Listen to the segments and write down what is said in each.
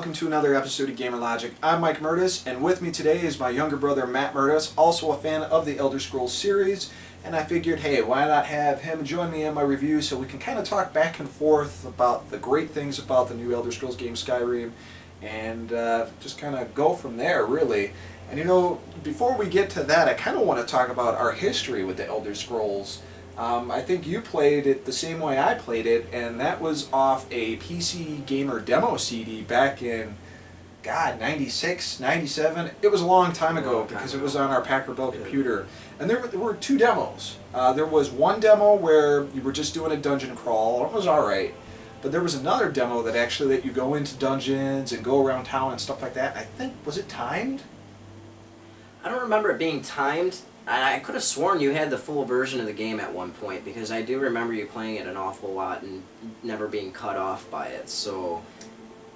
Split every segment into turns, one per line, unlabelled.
welcome to another episode of Gamer Logic. I'm Mike Mertes, and with me today is my younger brother Matt Mertes, also a fan of the Elder Scrolls series, and I figured, hey, why not have him join me in my review so we can kind of talk back and forth about the great things about the new Elder Scrolls game, Skyrim, and just kind of go from there, really. And you know, before we get to that, I kind of want to talk about our history with the Elder Scrolls. I think you played it the same way I played it, and that was off a PC Gamer demo CD back in, God, 96, 97. It was a long time ago because it was on our Packer Bell computer. And there were two demos. There was one demo where you were just doing a dungeon crawl. It was alright. But there was another demo that actually let you go into dungeons and go around town and stuff like that. I think, was it timed?
I don't remember it being timed. I could have sworn you had the full version of the game at one point, because I do remember you playing it an awful lot and never being cut off by it. So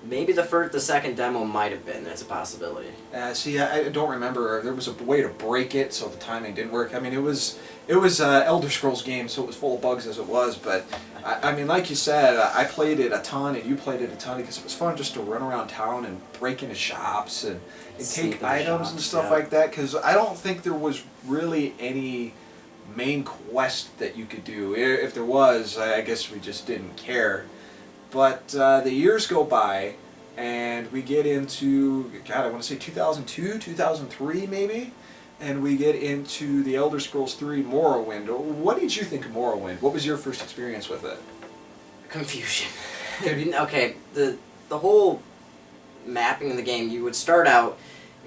maybe the second demo might have been. That's a possibility.
See, I don't remember. There was a way to break it, so the timing didn't work. I mean, it was Elder Scrolls game, so it was full of bugs as it was. But I mean, like you said, I played it a ton, and you played it a ton because it was fun just to run around town and break into shops and take items and stuff like that. Because I don't think there was really any main quest that you could do. If there was, I guess we just didn't care. But the years go by, and we get into, God, I want to say 2002, 2003 maybe, and we get into the Elder Scrolls 3 Morrowind. What did you think of Morrowind? What was your first experience with it?
Confusion. Okay, the whole mapping of the game, you would start out,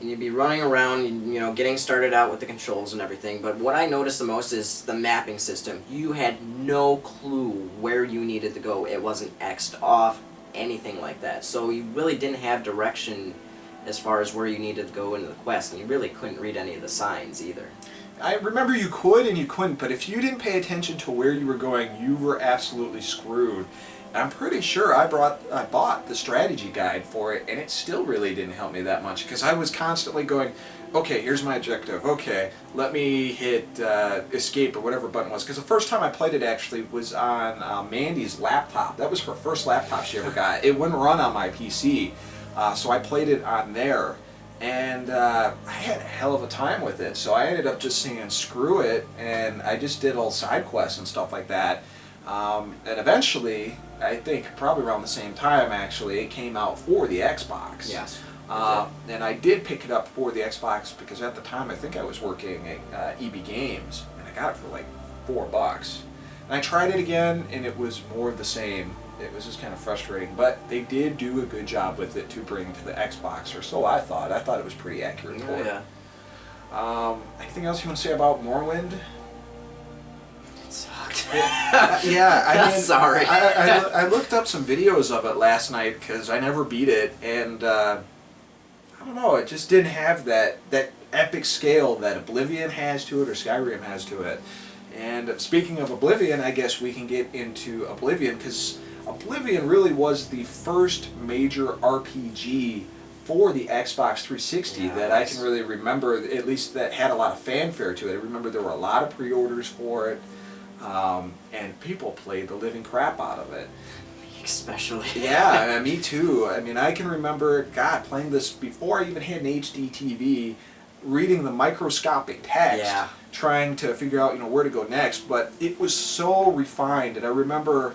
and you'd be running around, you know, getting started out with the controls and everything, but what I noticed the most is the mapping system. You had no clue where you needed to go. It wasn't X'd off, anything like that. So you really didn't have direction as far as where you needed to go into the quest, and you really couldn't read any of the signs either.
I remember you could and you couldn't, but if you didn't pay attention to where you were going, you were absolutely screwed. I'm pretty sure I bought the strategy guide for it, and it still really didn't help me that much, because I was constantly going, okay, here's my objective, okay, let me hit escape or whatever button was, because the first time I played it actually was on Mandy's laptop. That was her first laptop she ever got. It wouldn't run on my PC, so I played it on there, and I had a hell of a time with it, so I ended up just saying screw it, and I just did all side quests and stuff like that. And eventually, I think probably around the same time actually, it came out for the Xbox.
Yes.
And I did pick it up for the Xbox because at the time I think I was working at EB Games, and I got it for like $4. And I tried it again, and it was more of the same. It was just kind of frustrating, but they did do a good job with it to bring to the Xbox, or so I thought. I thought it was pretty accurate for it.
Yeah.
Anything else you want to say about Morrowind?
Sucked.
Yeah, I mean,
sorry.
I looked up some videos of it last night because I never beat it, and I don't know, it just didn't have that epic scale that Oblivion has to it or Skyrim has to it. And speaking of Oblivion, I guess we can get into Oblivion, because Oblivion really was the first major RPG for the Xbox 360 that I can really remember, at least that had a lot of fanfare to it. I remember there were a lot of pre-orders for it. And people played the living crap out of it.
Especially.
Yeah, me too. I mean, I can remember, God, playing this before I even had an HD TV, reading the microscopic text, trying to figure out, you know, where to go next. But it was so refined, and I remember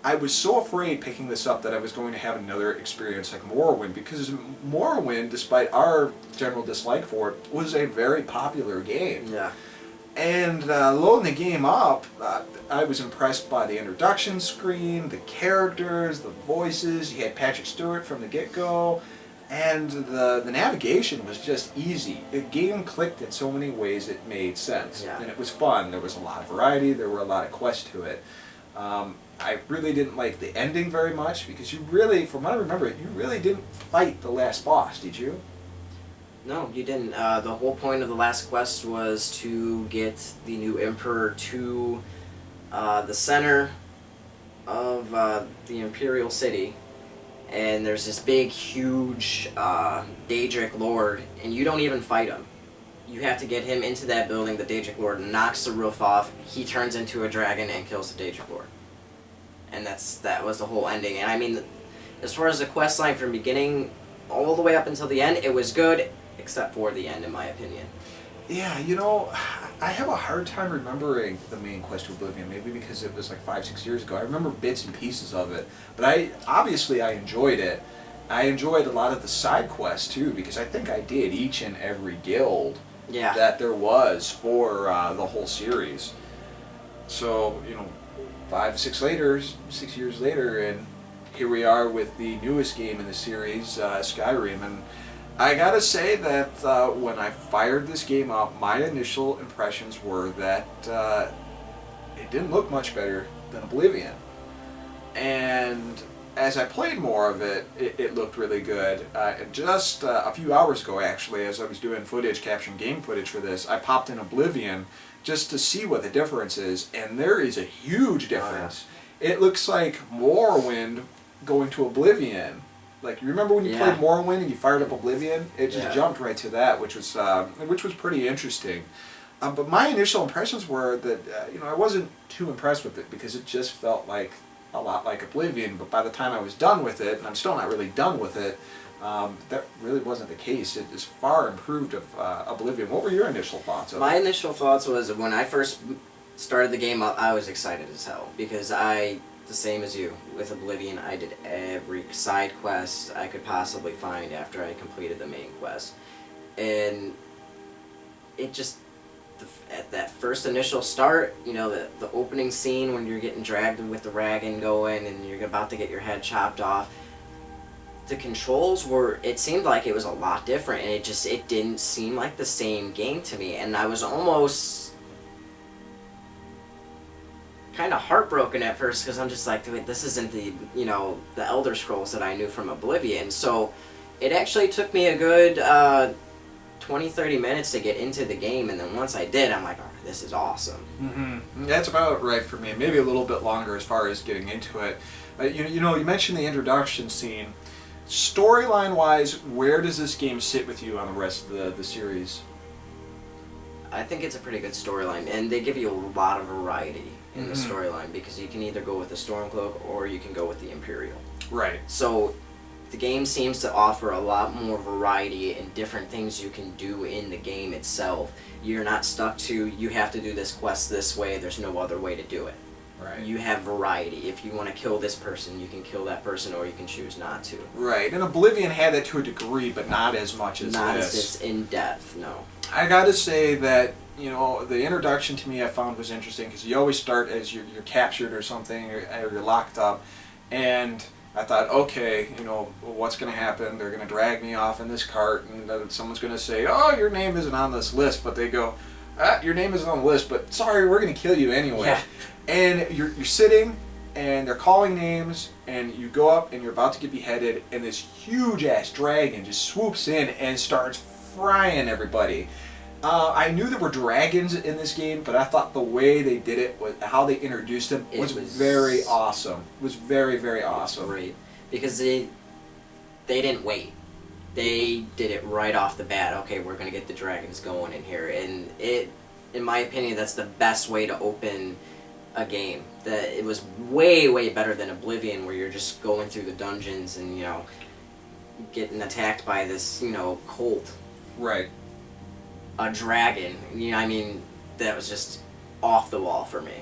I was so afraid picking this up that I was going to have another experience like Morrowind, because Morrowind, despite our general dislike for it, was a very popular game.
Yeah.
And loading the game up, I was impressed by the introduction screen, the characters, the voices. You had Patrick Stewart from the get-go, and the navigation was just easy. The game clicked in so many ways it made sense, and it was fun. There was a lot of variety, there were a lot of quests to it. I really didn't like the ending very much, because you really, from what I remember, you really didn't fight the last boss, did you?
No, you didn't. The whole point of the last quest was to get the new Emperor to the center of the Imperial City, and there's this big, huge Daedric Lord, and you don't even fight him. You have to get him into that building. The Daedric Lord knocks the roof off, he turns into a dragon and kills the Daedric Lord. And that was the whole ending. And I mean, as far as the quest line from beginning, all the way up until the end, it was good, except for the end, in my opinion.
Yeah, I have a hard time remembering the main quest to Oblivion, maybe because it was like 5-6 years ago. I remember bits and pieces of it, but I enjoyed it. I enjoyed a lot of the side quests too, because I think I did each and every guild that there was for the whole series. So, 6 years later, and here we are with the newest game in the series, Skyrim, and I gotta say that when I fired this game up, my initial impressions were that it didn't look much better than Oblivion. And as I played more of it, it looked really good. Just a few hours ago, actually, as I was doing capturing game footage for this, I popped in Oblivion just to see what the difference is, and there is a huge difference. It looks like Morrowind going to Oblivion. Like, you remember when you played Morrowind and you fired up Oblivion? It just jumped right to that, which was pretty interesting. But my initial impressions were that I wasn't too impressed with it because it just felt like a lot like Oblivion. But by the time I was done with it, and I'm still not really done with it, that really wasn't the case. It is far improved of Oblivion. What were your initial thoughts of it?
My initial thoughts was when I first started the game up, I was excited as hell because the same as you. With Oblivion, I did every side quest I could possibly find after I completed the main quest. And it just, at that first initial start, the opening scene when you're getting dragged with the wagon going and you're about to get your head chopped off, the controls it seemed like it was a lot different, and it didn't seem like the same game to me, and I was almost kind of heartbroken at first because I'm just like, wait, this isn't the Elder Scrolls that I knew from Oblivion. So it actually took me a good 20-30 minutes to get into the game, and then once I did, I'm like, all right, this is awesome.
Mm-hmm. That's about right for me. Maybe a little bit longer as far as getting into it. You mentioned the introduction scene. Storyline-wise, where does this game sit with you on the rest of the series?
I think it's a pretty good storyline, and they give you a lot of variety in the storyline because you can either go with the Stormcloak or you can go with the Imperial.
Right.
So the game seems to offer a lot more variety and different things you can do in the game itself. You're not stuck to, you have to do this quest this way, there's no other way to do it.
Right.
You have variety. If you want to kill this person, you can kill that person, or you can choose not to.
Right, and Oblivion had that to a degree, but not as much as
not
this.
as in-depth, no.
I gotta say that, the introduction to me I found was interesting, because you always start as you're captured or something, or you're locked up, and I thought, okay, what's going to happen? They're going to drag me off in this cart, and someone's going to say, oh, your name isn't on this list, but they go, your name isn't on the list, but sorry, we're going to kill you anyway.
Yeah.
And you're sitting, and they're calling names, and you go up, and you're about to get beheaded, and this huge-ass dragon just swoops in and starts frying everybody. I knew there were dragons in this game, but I thought the way they did it, how they introduced them, was very awesome. It was very, very awesome.
Great. Because they didn't wait. They did it right off the bat. Okay, we're going to get the dragons going in here. And in my opinion, that's the best way to open a game. It was way, way better than Oblivion, where you're just going through the dungeons and, getting attacked by this, cult.
Right.
A dragon. That was just off the wall for me.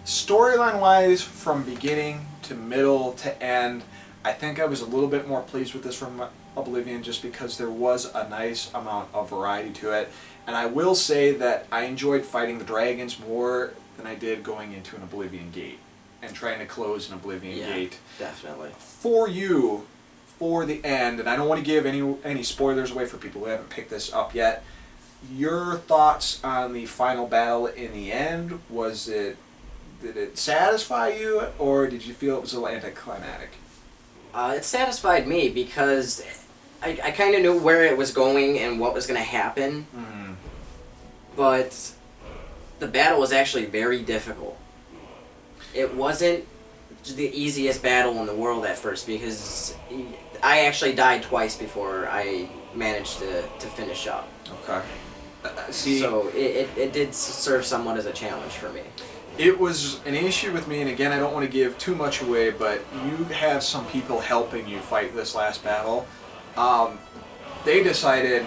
Storyline-wise, from beginning to middle to end, I think I was a little bit more pleased with this from Oblivion just because there was a nice amount of variety to it. And I will say that I enjoyed fighting the dragons more than I did going into an Oblivion gate and trying to close an Oblivion gate.
Definitely.
For you, for the end, and I don't want to give any spoilers away for people who haven't picked this up yet, your thoughts on the final battle in the end, did it satisfy you, or did you feel it was a little anticlimactic?
It satisfied me because I kind of knew where it was going and what was going to happen, but the battle was actually very difficult. It wasn't the easiest battle in the world at first because I actually died twice before I managed to finish up.
Okay. See,
so it did serve somewhat as a challenge for me.
It was an issue with me, and again, I don't want to give too much away, but you have some people helping you fight this last battle, they decided,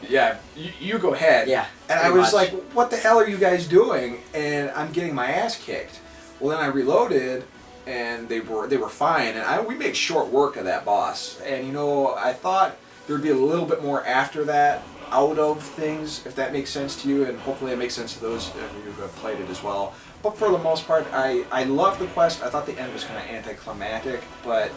yeah, you go ahead.
Yeah.
And I was like, what the hell are you guys doing? And I'm getting my ass kicked. Well, then I reloaded, and they were fine. And we made short work of that boss. And you know, I thought there'd be a little bit more after that out of things, if that makes sense to you, and hopefully it makes sense to those of you who have played it as well. But for the most part, I loved the quest. I thought the end was kind of anticlimactic, but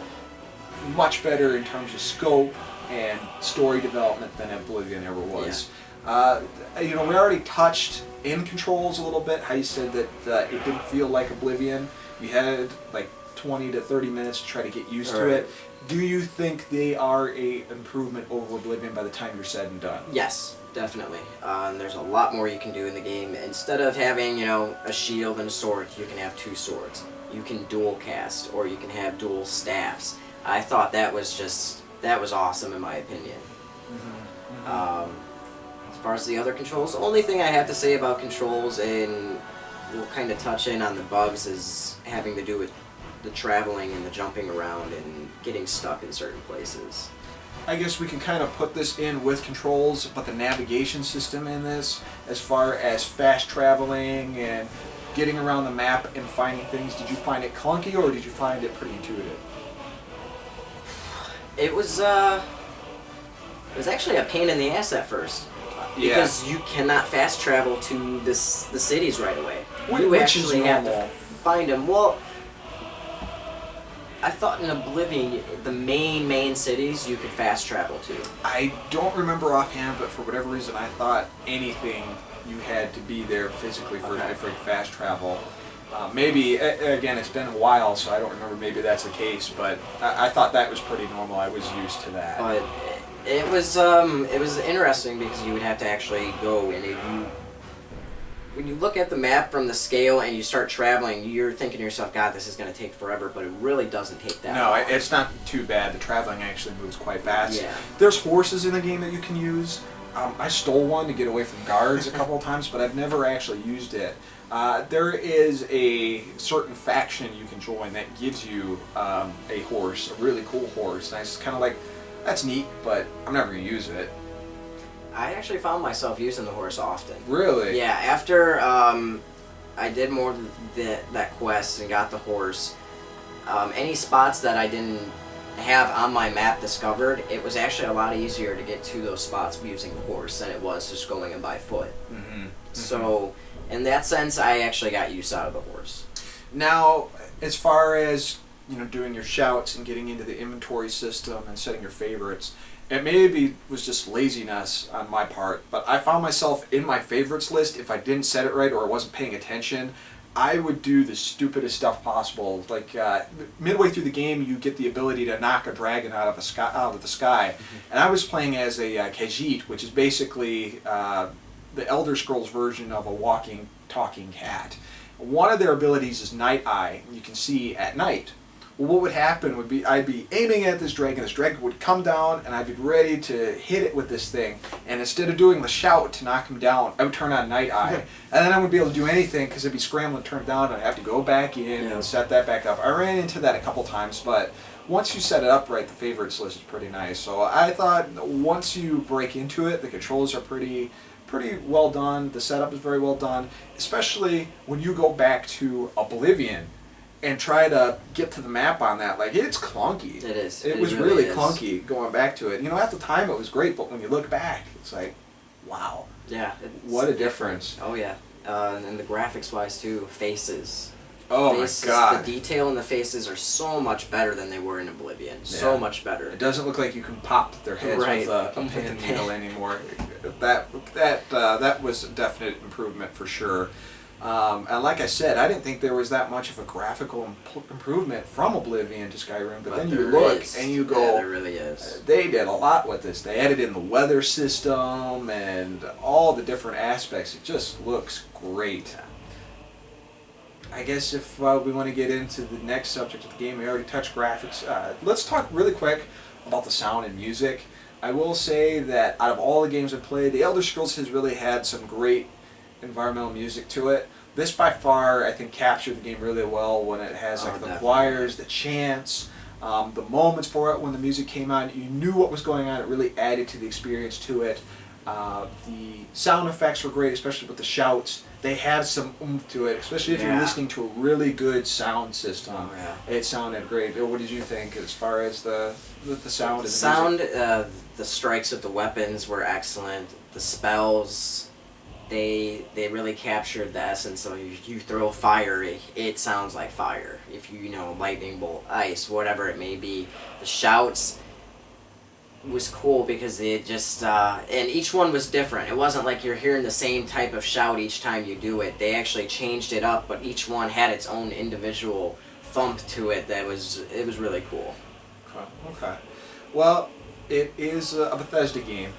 much better in terms of scope and story development than Oblivion ever was. Yeah. You know, we already touched in controls a little bit, how you said that it didn't feel like Oblivion. You had like 20 to 30 minutes to try to get used to it. Do you think they are an improvement over Oblivion by the time you're said and done?
Yes, definitely. There's a lot more you can do in the game. Instead of having, you know, a shield and a sword, you can have 2 swords. You can dual cast, or you can have dual staffs. I thought that was awesome in my opinion. As far as the other controls, the only thing I have to say about controls, and we'll kind of touch in on the bugs, is having to do with the traveling and the jumping around and getting stuck in certain places.
I guess we can kind of put this in with controls, but the navigation system in this, as far as fast traveling and getting around the map and finding things, did you find it clunky or did you find it pretty intuitive?
It was actually a pain in the ass at first. Because you cannot fast travel to the cities right away. You actually have to find them. Well, I thought in Oblivion, the main cities you could fast travel to.
I don't remember offhand, but for whatever reason I thought anything you had to be there physically for fast travel. Maybe, again, it's been a while, so I don't remember, maybe that's the case, but I thought that was pretty normal. I was used to that.
But it was interesting because you would have to actually go, and when you look at the map from the scale and you start traveling, you're thinking to yourself, God, this is going to take forever, but it really doesn't take that long.
No, it's not too bad. The traveling actually moves quite fast.
Yeah.
There's horses in the game that you can use. I stole one to get away from guards a couple of times, but I've never actually used it. There is a certain faction you can join that gives you a horse, a really cool horse. And it's kind of like, that's neat, but I'm never going to use it.
I actually found myself using the horse often.
Really?
Yeah, after I did more of that quest and got the horse, any spots that I didn't have on my map discovered, it was actually a lot easier to get to those spots using the horse than it was just going in by foot. So, in that sense, I actually got use out of the horse.
Now, as far as doing your shouts and getting into the inventory system and setting your favorites, it maybe was just laziness on my part, but I found myself in my favorites list, if I didn't set it right or I wasn't paying attention, I would do the stupidest stuff possible. Like midway through the game, you get the ability to knock a dragon out of the sky, and I was playing as a Khajiit, which is basically the Elder Scrolls version of a walking, talking cat. One of their abilities is Night Eye, and you can see at night. Well, what would happen would be I'd be aiming at this dragon would come down, and I'd be ready to hit it with this thing, and instead of doing the shout to knock him down, I would turn on Night Eye, and then I wouldn't be able to do anything because I'd be scrambling to turn it down, and I'd have to go back in and set that back up. I ran into that a couple times, but once you set it up right, the favorites list is pretty nice. So I thought once you break into it, the controls are pretty well done, the setup is very well done, especially when you go back to Oblivion and try to get to the map on that. Like, it's clunky.
It is.
It was really clunky going back to it. At the time it was great, but when you look back, it's like, wow.
Yeah.
What a difference.
Oh, yeah. And the graphics-wise, too, faces.
Oh, my God.
The detail in the faces are so much better than they were in Oblivion. Yeah. So much better.
It doesn't look like you can pop their heads with a pin and needle anymore. That was a definite improvement for sure. And like I said, I didn't think there was that much of a graphical improvement from Oblivion to Skyrim, but then you look and you go,
yeah, there really is.
They did a lot with this. They added in the weather system and all the different aspects. It just looks great. I guess if we want to get into the next subject of the game, we already touched graphics. Let's talk really quick about the sound and music. I will say that out of all the games I've played, the Elder Scrolls has really had some great environmental music to it. This by far, I think, captured the game really well when it has like the choirs, the chants, The moments for it when the music came on, you knew what was going on. It really added to the experience to it. The sound effects were great, especially with the shouts. They had some oomph to it, especially if you're listening to a really good sound system.
Oh, yeah.
It sounded great. What did you think as far as the sound?
The strikes with the weapons were excellent. The spells, they really captured the essence of you throw fire, it sounds like fire. If you know, lightning bolt, ice, whatever it may be. The shouts was cool because it just and each one was different. It wasn't like you're hearing the same type of shout each time you do it. They actually changed it up, but each one had its own individual thump to it. It was really cool.
Okay. Well, it is a Bethesda game,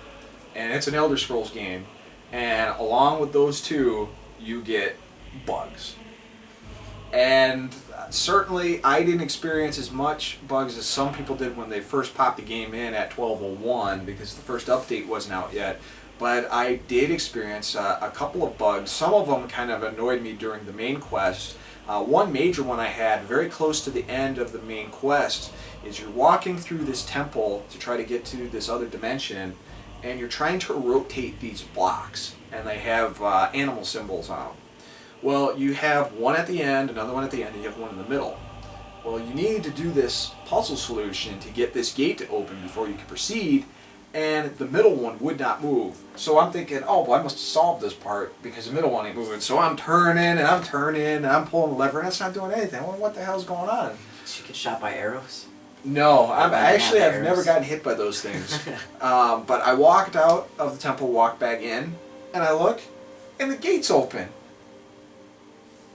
and it's an Elder Scrolls game, and along with those two, you get bugs. And certainly, I didn't experience as much bugs as some people did when they first popped the game in at 12:01 because the first update wasn't out yet. But I did experience a couple of bugs. Some of them kind of annoyed me during the main quest. One major one I had very close to the end of the main quest is you're walking through this temple to try to get to this other dimension, and you're trying to rotate these blocks, and they have animal symbols on them. Well, you have one at the end, another one at the end, and you have one in the middle. Well, you need to do this puzzle solution to get this gate to open before you can proceed, and the middle one would not move. So I'm thinking, oh, well, I must solve this part because the middle one ain't moving. So I'm turning, and I'm pulling the lever, and it's not doing anything. Well, what the hell's going on?
Did you get shot by arrows?
No, I've never gotten hit by those things. But I walked out of the temple, walked back in, and I look, and the gate's open.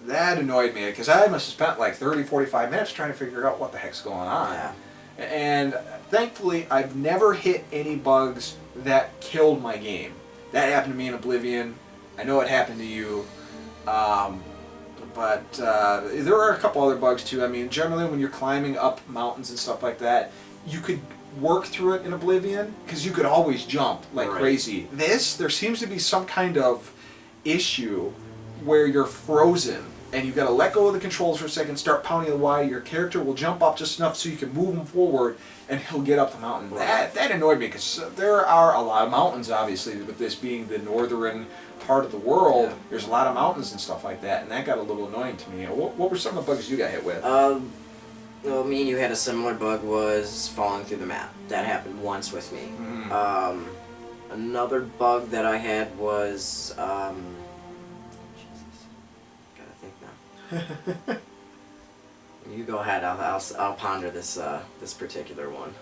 That annoyed me because I must have spent like 30, 45 minutes trying to figure out what the heck's going on.
Yeah.
And thankfully, I've never hit any bugs that killed my game. That happened to me in Oblivion. I know it happened to you. But there are a couple other bugs too. I mean, generally when you're climbing up mountains and stuff like that, you could work through it in Oblivion because you could always jump like crazy. There seems to be some kind of issue where you're frozen and you've got to let go of the controls for a second, start pounding the Y. Your character will jump up just enough so you can move him forward and he'll get up the mountain. That annoyed me because there are a lot of mountains, obviously, with this being the northern part of the world. There's a lot of mountains and stuff like that, and that got a little annoying to me. What were some of the bugs you got hit with?
Well, me and you had a similar bug was falling through the map. That happened once with me. Another bug that I had was You go ahead. I'll ponder this particular one.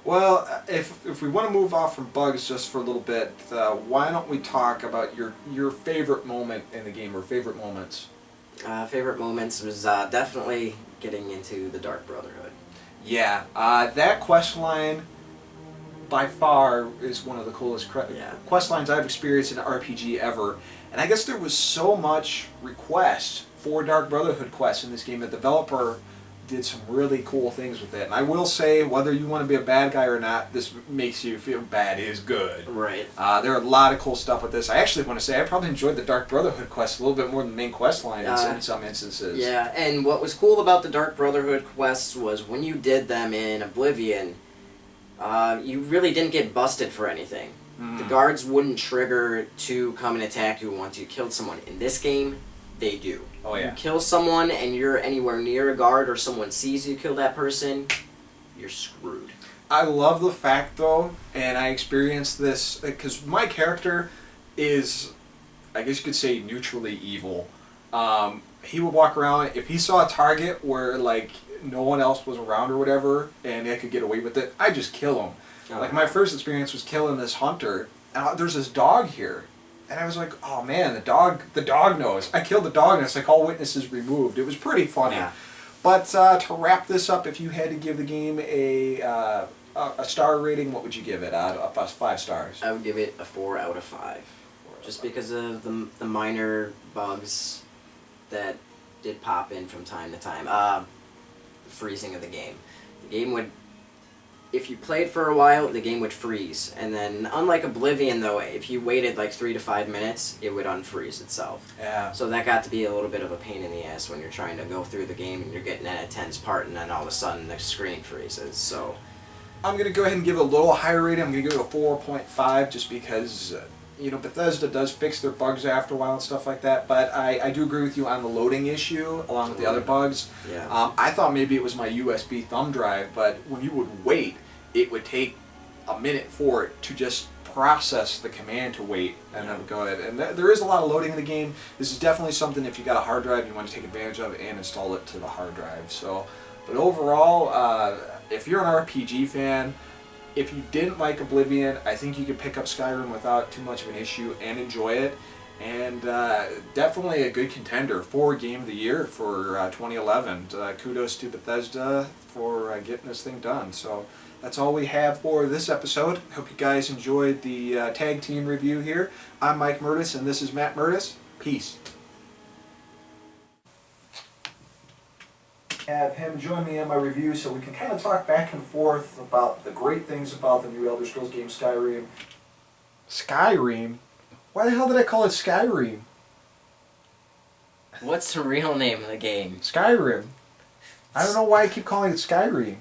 Well, if we want to move off from bugs just for a little bit, why don't we talk about your favorite moment in the game or favorite moments?
Favorite moments was definitely getting into the Dark Brotherhood.
Yeah, that quest line by far is one of the coolest quest lines I've experienced in an RPG ever. And I guess there was so much request for Dark Brotherhood quests in this game. The developer did some really cool things with it. And I will say, whether you want to be a bad guy or not, this makes you feel bad is good.
Right.
There are a lot of cool stuff with this. I actually want to say I probably enjoyed the Dark Brotherhood quest a little bit more than the main quest line in some instances.
Yeah, and what was cool about the Dark Brotherhood quests was when you did them in Oblivion, you really didn't get busted for anything. The guards wouldn't trigger to come and attack you once you killed someone. In this game, they do.
Oh yeah.
You kill someone and you're anywhere near a guard or someone sees you kill that person, you're screwed.
I love the fact though, and I experienced this because my character is, I guess you could say, neutrally evil. He would walk around, if he saw a target where like no one else was around or whatever and I could get away with it, I'd just kill him. Like my first experience was killing this hunter, and there's this dog here. And I was like, oh man, the dog knows. I killed the dog and it's like all witnesses removed. It was pretty funny. Yeah. But to wrap this up, if you had to give the game a star rating, what would you give it out of 5 stars?
I would give it a 4 out of 5. Just because of the minor bugs that did pop in from time to time. The freezing of the game. The game would if you played for a while, the game would freeze. And then, unlike Oblivion, though, if you waited like 3 to 5 minutes, it would unfreeze itself.
Yeah.
So that got to be a little bit of a pain in the ass when you're trying to go through the game and you're getting at a tense part, and then all of a sudden the screen freezes. So
I'm going to go ahead and give it a little higher rating. I'm going to give it a 4.5 just because, you know, Bethesda does fix their bugs after a while and stuff like that. But I do agree with you on the loading issue along with the other bugs.
Yeah.
I thought maybe it was my USB thumb drive, but when you would wait, it would take a minute for it to just process the command to wait and then go ahead. And there is a lot of loading in the game. This is definitely something, if you got a hard drive, you want to take advantage of and install it to the hard drive. So, but overall, if you're an RPG fan, if you didn't like Oblivion, I think you could pick up Skyrim without too much of an issue and enjoy it. And definitely a good contender for Game of the Year for 2011. Kudos to Bethesda for getting this thing done. So that's all we have for this episode. Hope you guys enjoyed the tag team review here. I'm Mike Mertes, and this is Matt Mertes. Peace. Have him join me in my review so we can kind of talk back and forth about the great things about the new Elder Scrolls game, Skyrim. Skyrim? Why the hell did I call it Skyrim?
what's the real name of the game?
Skyrim. I don't know why I keep calling it Skyrim.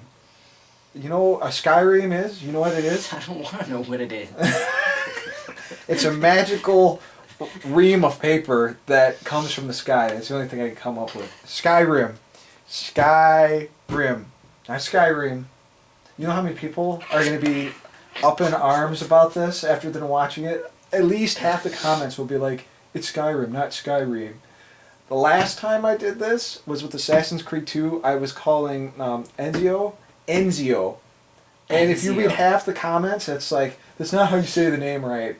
You know what a Skyrim is? You know what it is?
I don't want to know what it is.
It's a magical ream of paper that comes from the sky. That's the only thing I can come up with. Skyrim. Skyrim. Not Skyrim. You know how many people are going to be up in arms about this after they're watching it? At least half the comments will be like, it's Skyrim, not Skyrim. The last time I did this was with Assassin's Creed 2. I was calling Enzio. And if you read half the comments, it's like, that's not how you say the name right.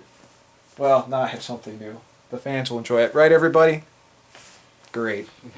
Well, now I have something new. The fans will enjoy it. Right, everybody? Great.